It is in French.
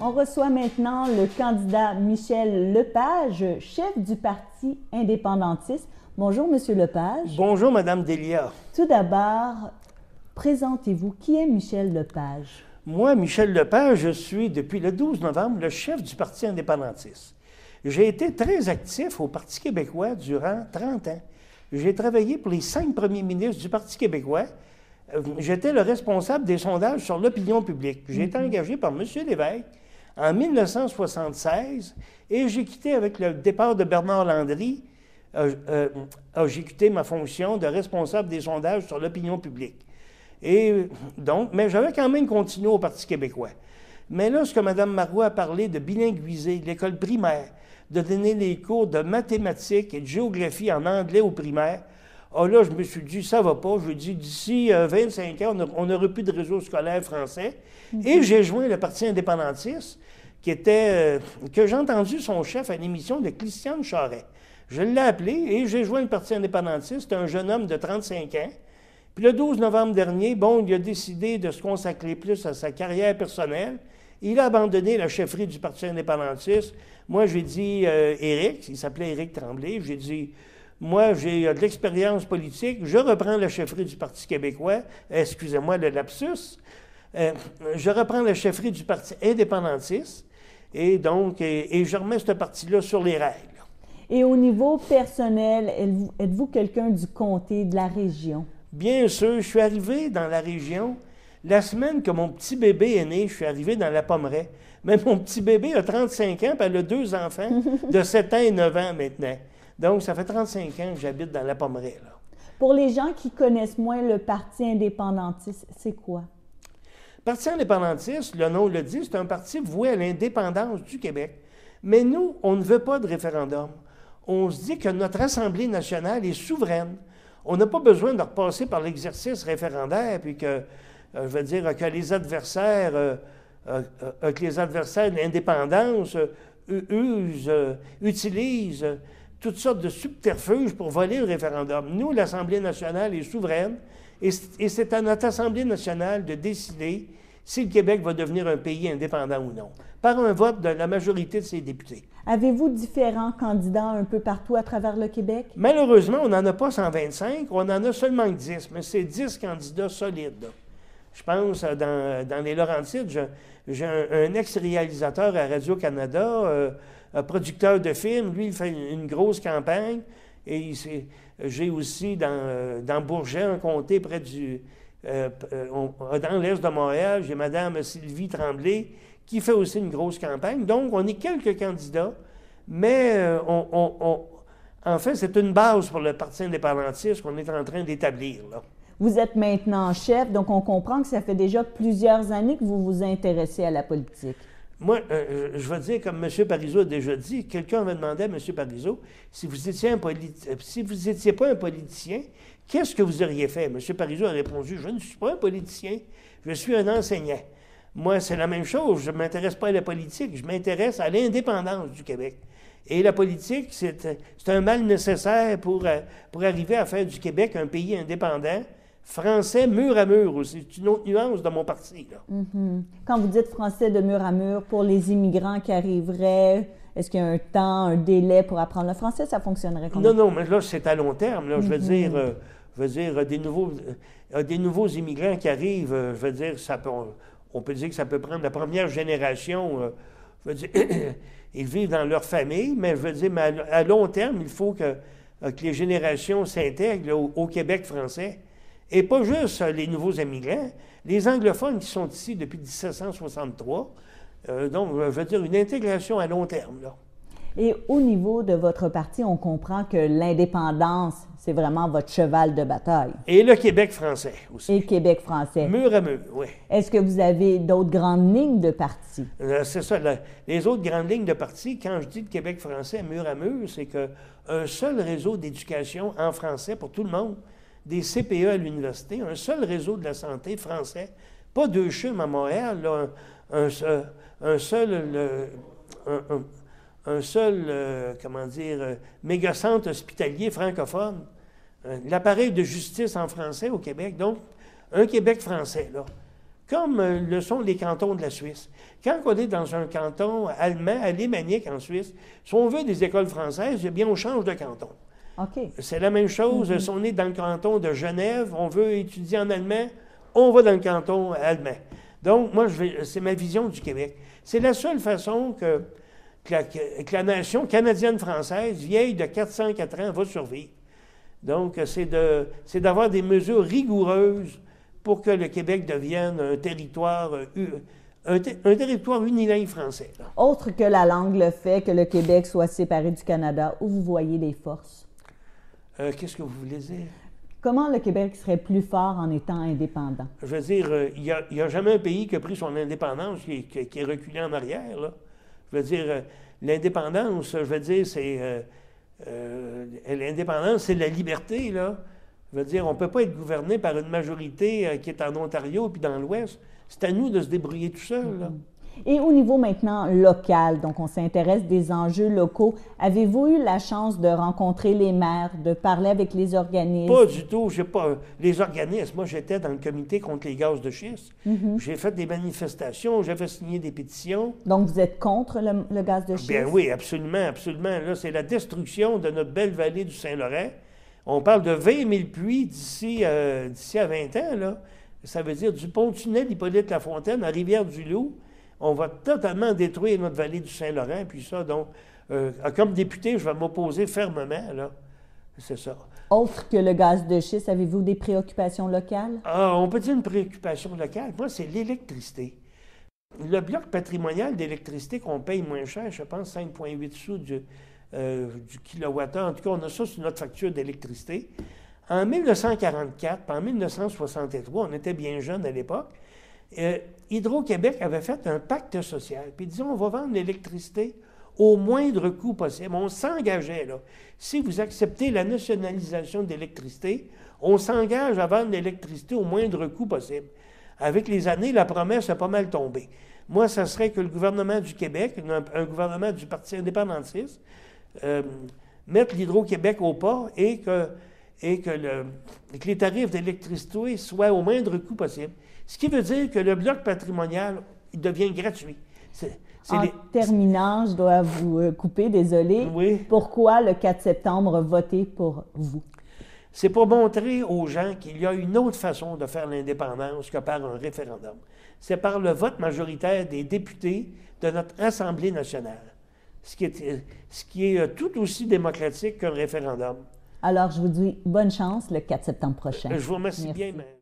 On reçoit maintenant le candidat Michel Lepage, chef du Parti indépendantiste. Bonjour, Monsieur Lepage. Bonjour, Madame Delia. Tout d'abord, présentez-vous. Qui est Michel Lepage? Moi, Michel Lepage, je suis, depuis le 12 novembre, le chef du Parti indépendantiste. J'ai été très actif au Parti québécois durant 30 ans. J'ai travaillé pour les 5 premiers ministres du Parti québécois. J'étais le responsable des sondages sur l'opinion publique. J'ai été engagé par M. Lévesque en 1976 et j'ai quitté avec le départ de Bernard Landry. J'ai quitté ma fonction de responsable des sondages sur l'opinion publique. Et donc, mais j'avais quand même continué au Parti québécois. Mais lorsque Mme Marois a parlé de bilinguiser l'école primaire, de donner les cours de mathématiques et de géographie en anglais aux primaires, là, je me suis dit, ça va pas. Je lui ai dit, d'ici 25 ans, on n'aura plus de réseau scolaire français. Et j'ai joint le Parti indépendantiste, que j'ai entendu son chef à l'émission de Christiane Charest. Je l'ai appelé et j'ai joint le Parti indépendantiste. C'était un jeune homme de 35 ans. Puis le 12 novembre dernier, il a décidé de se consacrer plus à sa carrière personnelle. Il a abandonné la chefferie du Parti indépendantiste. Moi, j'ai dit, Éric, il s'appelait Éric Tremblay, j'ai dit, moi, j'ai de l'expérience politique, je reprends la chefferie du Parti québécois, excusez-moi le lapsus, je reprends la chefferie du Parti indépendantiste, et donc, et je remets ce parti-là sur les règles. Et au niveau personnel, êtes-vous quelqu'un du comté, de la région? Bien sûr, je suis arrivé dans la région. La semaine que mon petit bébé est né, je suis arrivé dans la Pommeraye. Mais mon petit bébé a 35 ans, puis elle a 2 enfants de 7 ans et 9 ans maintenant. Donc, ça fait 35 ans que j'habite dans la Pommeraye, là. Pour les gens qui connaissent moins le Parti indépendantiste, c'est quoi? Le Parti indépendantiste, le nom le dit, c'est un parti voué à l'indépendance du Québec. Mais nous, on ne veut pas de référendum. On se dit que notre Assemblée nationale est souveraine. On n'a pas besoin de repasser par l'exercice référendaire, puis que, que les adversaires de l'indépendance utilisent toutes sortes de subterfuges pour voler le référendum. Nous, l'Assemblée nationale est souveraine, et c'est à notre Assemblée nationale de décider si le Québec va devenir un pays indépendant ou non, par un vote de la majorité de ses députés. Avez-vous différents candidats un peu partout à travers le Québec? Malheureusement, on n'en a pas 125, on en a seulement 10, mais c'est 10 candidats solides, là. Je pense, dans les Laurentides, j'ai un ex-réalisateur à Radio-Canada, un producteur de films. Lui, il fait une grosse campagne. Et j'ai aussi dans Bourget, un comté près dans l'est de Montréal, j'ai Mme Sylvie Tremblay, qui fait aussi une grosse campagne. Donc, on est quelques candidats, mais en fait, c'est une base pour le Parti indépendantiste qu'on est en train d'établir, là. Vous êtes maintenant chef, donc on comprend que ça fait déjà plusieurs années que vous vous intéressez à la politique. Moi, je vais dire, comme M. Parizeau a déjà dit, quelqu'un me demandait, M. Parizeau, si vous n'étiez pas un politicien, qu'est-ce que vous auriez fait? M. Parizeau a répondu, je ne suis pas un politicien, je suis un enseignant. Moi, c'est la même chose, je ne m'intéresse pas à la politique, je m'intéresse à l'indépendance du Québec. Et la politique, c'est un mal nécessaire pour arriver à faire du Québec un pays indépendant, français mur à mur aussi. C'est une autre nuance de mon parti, là. Quand vous dites français de mur à mur, pour les immigrants qui arriveraient, est-ce qu'il y a un temps, un délai pour apprendre le français? Ça fonctionnerait comment? Non, mais là, c'est à long terme. Là. Je veux dire, des nouveaux immigrants qui arrivent, on peut dire que ça peut prendre la première génération. Ils vivent dans leur famille, mais à long terme, il faut que les générations s'intègrent au Québec français. Et pas juste les nouveaux immigrants, les anglophones qui sont ici depuis 1763. Donc, une intégration à long terme, là. Et au niveau de votre parti, on comprend que l'indépendance, c'est vraiment votre cheval de bataille. Et le Québec français aussi. Et le Québec français. Mur à mur, oui. Est-ce que vous avez d'autres grandes lignes de parti? C'est ça. Les autres grandes lignes de parti, quand je dis le Québec français mur à mur, c'est qu'un seul réseau d'éducation en français pour tout le monde, des CPE à l'université, un seul réseau de la santé français, pas 2 CHUM à Montréal, là, un seul méga-centre hospitalier francophone, l'appareil de justice en français au Québec, donc un Québec français, là. comme le sont les cantons de la Suisse. Quand on est dans un canton allemand, alémanique en Suisse, si on veut des écoles françaises, eh bien, on change de canton. OK. C'est la même chose. Si on est dans le canton de Genève, on veut étudier en allemand, on va dans le canton allemand. Donc, moi, c'est ma vision du Québec. C'est la seule façon que la nation canadienne-française, vieille de 404 ans, va survivre. Donc, c'est d'avoir des mesures rigoureuses pour que le Québec devienne un territoire unilingue français. Là. Autre que la langue le fait que le Québec soit séparé du Canada, où vous voyez les forces? Qu'est-ce que vous voulez dire? Comment le Québec serait plus fort en étant indépendant? Je veux dire, il n'y a jamais un pays qui a pris son indépendance qui est reculé en arrière. Là. Je veux dire, l'indépendance, je veux dire, c'est... l'indépendance, c'est la liberté, là. Je veux dire, on ne peut pas être gouverné par une majorité qui est en Ontario puis dans l'Ouest. C'est à nous de se débrouiller tout seul, là. Et au niveau maintenant local, donc on s'intéresse des enjeux locaux, avez-vous eu la chance de rencontrer les maires, de parler avec les organismes? Pas du tout. J'ai pas les organismes. Moi, j'étais dans le comité contre les gaz de schiste. J'ai fait des manifestations, j'avais signé des pétitions. Donc, vous êtes contre le gaz de schiste? Bien oui, absolument, absolument. Là, c'est la destruction de notre belle vallée du Saint-Laurent. On parle de 20 000 puits d'ici à 20 ans, là. Ça veut dire du pont-tunnel Hippolyte-Lafontaine à Rivière-du-Loup. On va totalement détruire notre vallée du Saint-Laurent, puis ça, donc, comme député, je vais m'opposer fermement, là. C'est ça. Autre que le gaz de schiste, avez-vous des préoccupations locales? Ah, on peut dire une préoccupation locale. Moi, c'est l'électricité. Le bloc patrimonial d'électricité qu'on paye moins cher, je pense 5,8 sous du kilowattheure. En tout cas, on a ça sur notre facture d'électricité. En 1944, puis en 1963, on était bien jeunes à l'époque, Hydro-Québec avait fait un pacte social. Puis disons, on va vendre l'électricité au moindre coût possible. On s'engageait, là. Si vous acceptez la nationalisation de l'électricité, on s'engage à vendre l'électricité au moindre coût possible. Avec les années, la promesse a pas mal tombé. Moi, ça serait que le gouvernement du Québec, un gouvernement du Parti indépendantiste, mette l'Hydro-Québec au pas et que les tarifs d'électricité soient au moindre coût possible. Ce qui veut dire que le bloc patrimonial, il devient gratuit. Terminant, je dois vous couper, désolé. Oui. Pourquoi le 4 septembre voter pour vous? C'est pour montrer aux gens qu'il y a une autre façon de faire l'indépendance que par un référendum. C'est par le vote majoritaire des députés de notre Assemblée nationale, ce qui est tout aussi démocratique qu'un référendum. Alors, je vous dis bonne chance le 4 septembre prochain. Je vous remercie Merci. bien, mais...